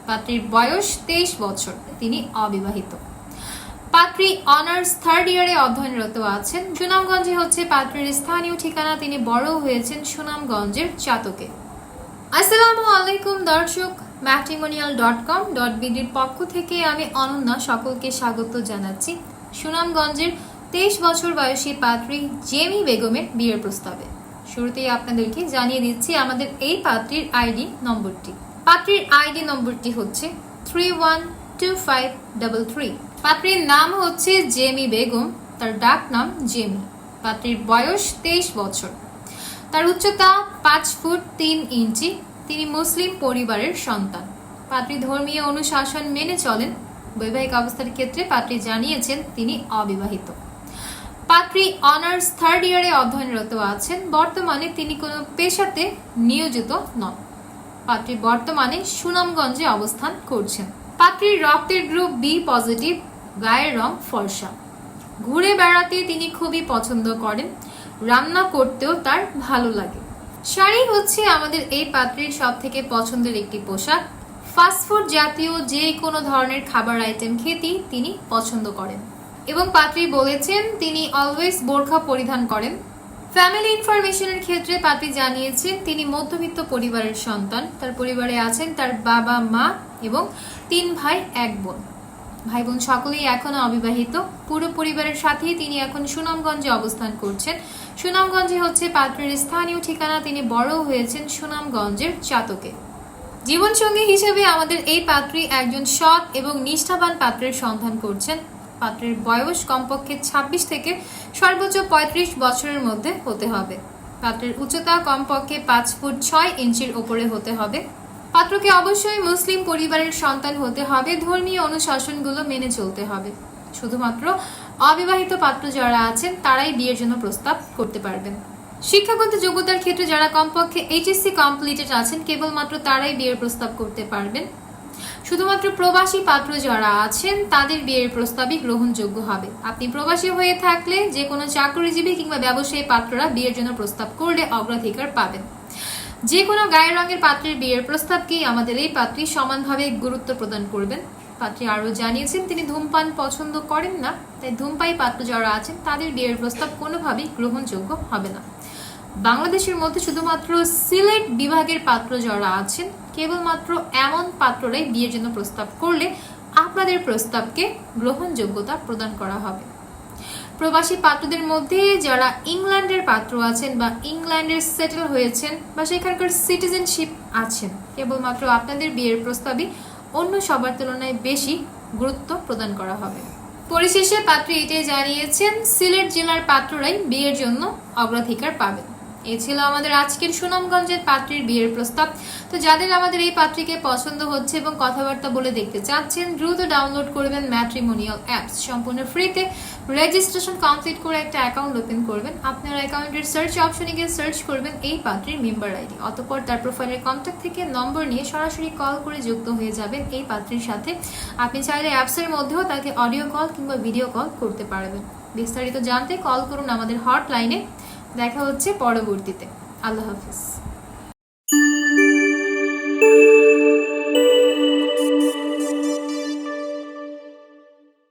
পাত্রীর বয়স 23 বছর, তিনি অবিবাহিত। পাত্রী অনার্স থার্ড ইয়ারে অধ্যয়নরত আছেন। সুনামগঞ্জে হচ্ছে পাত্রীর স্থানীয় ঠিকানা, তিনি বড় হয়েছেন সুনামগঞ্জের চাতকে। আসসালামু আলাইকুম দর্শক, matrimonial.com.bd পক্ষ থেকে আমি অনন্যা সকলকে স্বাগত জানাচ্ছি সুনামগঞ্জের 23 বছর বয়সী পাত্রী জেমি বেগমের বিয়ের প্রস্তাবে। শুরুতেই আপনাদেরকে জানিয়ে দিচ্ছি আমাদের এই পাত্রীর আইডি নম্বরটি। পাত্রীর আইডি নম্বরটি হচ্ছে 312533। পাত্রীর নাম হচ্ছে জেমি বেগম, তার ডাক নাম জেমি। পাত্রীর বয়স 23 বছর, তার উচ্চতা 5 ফুট 3 ইঞ্চি। তিনি মুসলিম পরিবারের সন্তান। পাত্রী ধর্মীয় অনুশাসন মেনে চলেন। বৈবাহিক অবস্থার ক্ষেত্রে পাত্রী জানিয়েছেন তিনি অবিবাহিত। পাত্রী অনার্স থার্ড ইয়ারে অধ্যয়নরত আছেন। বর্তমানে তিনি কোনো পেশাতে নিয়োজিত নন। পাত্রী বর্তমানে সুনামগঞ্জে অবস্থান করছেন। পাত্রীর রক্তের গ্রুপ বি পজিটিভ, গায়ের রং ফর্সা। ঘুরে বেড়াতে তিনি খুবই পছন্দ করেন, রান্না করতেও তার ভালো লাগে। শাড়ি হচ্ছে আমাদের এই পাত্রীর সব থেকে পছন্দের একটি পোশাক। ফাস্টফুড জাতীয় যে কোনো ধরনের খাবার আইটেম খেতেই তিনি পছন্দ করেন এবং পাত্রী বলেছেন তিনি অলওয়েজ বোরখা পরিধান করেন। ফ্যামিলি ইনফরমেশনের ক্ষেত্রে পাত্রী জানিয়েছেন তিনি মধ্যবিত্ত পরিবারের সন্তান। তার পরিবারে আছেন তার বাবা, মা এবং 3 ভাই 1 বোন। ভাই বোন সকলেই এখনো অবিবাহিত। পুরো পরিবারের সাথেই তিনি এখন সুনামগঞ্জে অবস্থান করছেন। সুনামগঞ্জে হচ্ছে পাত্রীর স্থানীয় ঠিকানা, তিনি বড় হয়েছেন সুনামগঞ্জের চাতকে। জীবনসঙ্গী হিসেবে আমাদের এই পাত্রী একজন সৎ এবং নিষ্ঠাবান পাত্রের সন্ধান করছেন। পাত্রের বয়স কমপক্ষে 26 থেকে সর্বোচ্চ 35 বছরের মধ্যে হতে হবে। পাত্রের উচ্চতা কমপক্ষে 5 ফুট 6 ইঞ্চির ওপরে হতে হবে। পাত্রকে অবশ্যই মুসলিম পরিবারের সন্তান হতে হবে। ধর্মীয় অনুশাসনগুলো মেনে চলতে হবে। শুধুমাত্র অবিবাহিত পাত্র যারা আছেন তারাই বিয়ের জন্য প্রস্তাব করতে পারবেন। শিক্ষাগত যোগ্যতার ক্ষেত্রে যারা কমপক্ষে এইচএসসি কমপ্লিটেড আছেন কেবলমাত্র তারাই বিয়ের প্রস্তাব করতে পারবেন। শুধুমাত্র প্রবাসী পাত্র যারা আছেন তাদের বিয়ের প্রস্তাবই গ্রহণযোগ্য হবে। আপনি প্রবাসী হয়ে থাকলে যে কোনো চাকরিজীবী কিংবা ব্যবসায়ী পাত্ররা বিয়ের জন্য প্রস্তাব করলে অগ্রাধিকার পাবেন। যে কোনো গায়ের রঙের পাত্রের বিয়ের প্রস্তাবকেই আমাদের এই পাত্রী সমানভাবে গুরুত্ব প্রদান করবেন। পাত্রী আরও জানিয়েছেন তিনি ধূমপান পছন্দ করেন না, তাই ধূমপায়ী পাত্র যারা আছেন তাদের বিয়ের প্রস্তাব কোনোভাবেই গ্রহণযোগ্য হবে না। বাংলাদেশের মধ্যে শুধুমাত্র সিলেট বিভাগের পাত্র যারা আছেন কেবলমাত্র এমন পাত্ররাই বিয়ের জন্য প্রস্তাব করলে আপনাদের প্রস্তাবকে গ্রহণযোগ্যতা প্রদান করা হবে। প্রবাসী পাত্রদের মধ্যে যারা ইংল্যান্ডের পাত্র আছেন বা ইংল্যান্ডের সেটেল হয়েছেন বা সেখানকার সিটিজেনশিপ আছেন কেবলমাত্র আপনাদের বিয়ের প্রস্তাবই অন্য সবার তুলনায় বেশি গুরুত্ব প্রদান করা হবে। পরিশেষে পাত্রী এটাই জানিয়েছেন সিলেট জেলার পাত্ররাই বিয়ের জন্য অগ্রাধিকার পাবেন। এ ছিল আমাদের আজকের সুনামগঞ্জের পাত্রীর বিয়ের প্রস্তাব। তো যাদের আমাদের এই পাত্রীকে পছন্দ হচ্ছে এবং কথাবার্তা বলে দেখতে চাচ্ছেন দ্রুত ডাউনলোড করবেন ম্যাট্রিমোনিয়াল অ্যাপস। সম্পূর্ণ ফ্রিতে রেজিস্ট্রেশন কমপ্লিট করে একটা অ্যাকাউন্ট ওপেন করবেন। আপনার অ্যাকাউন্টের সার্চ অপশনে গিয়ে সার্চ করবেন এই পাত্রীর মেম্বার আইডি। অতঃপর তার প্রোফাইলের কন্ট্যাক্ট থেকে নম্বর নিয়ে সরাসরি কল করে যুক্ত হয়ে যাবেন এই পাত্রীর সাথে। আপনি চাইলে অ্যাপসের মধ্যেও তাকে অডিও কল কিংবা ভিডিও কল করতে পারবেন। বিস্তারিত জানতে কল করুন আমাদের হটলাইনে। দেখা হচ্ছে পরবর্তীতে। আল্লাহ হাফিজ।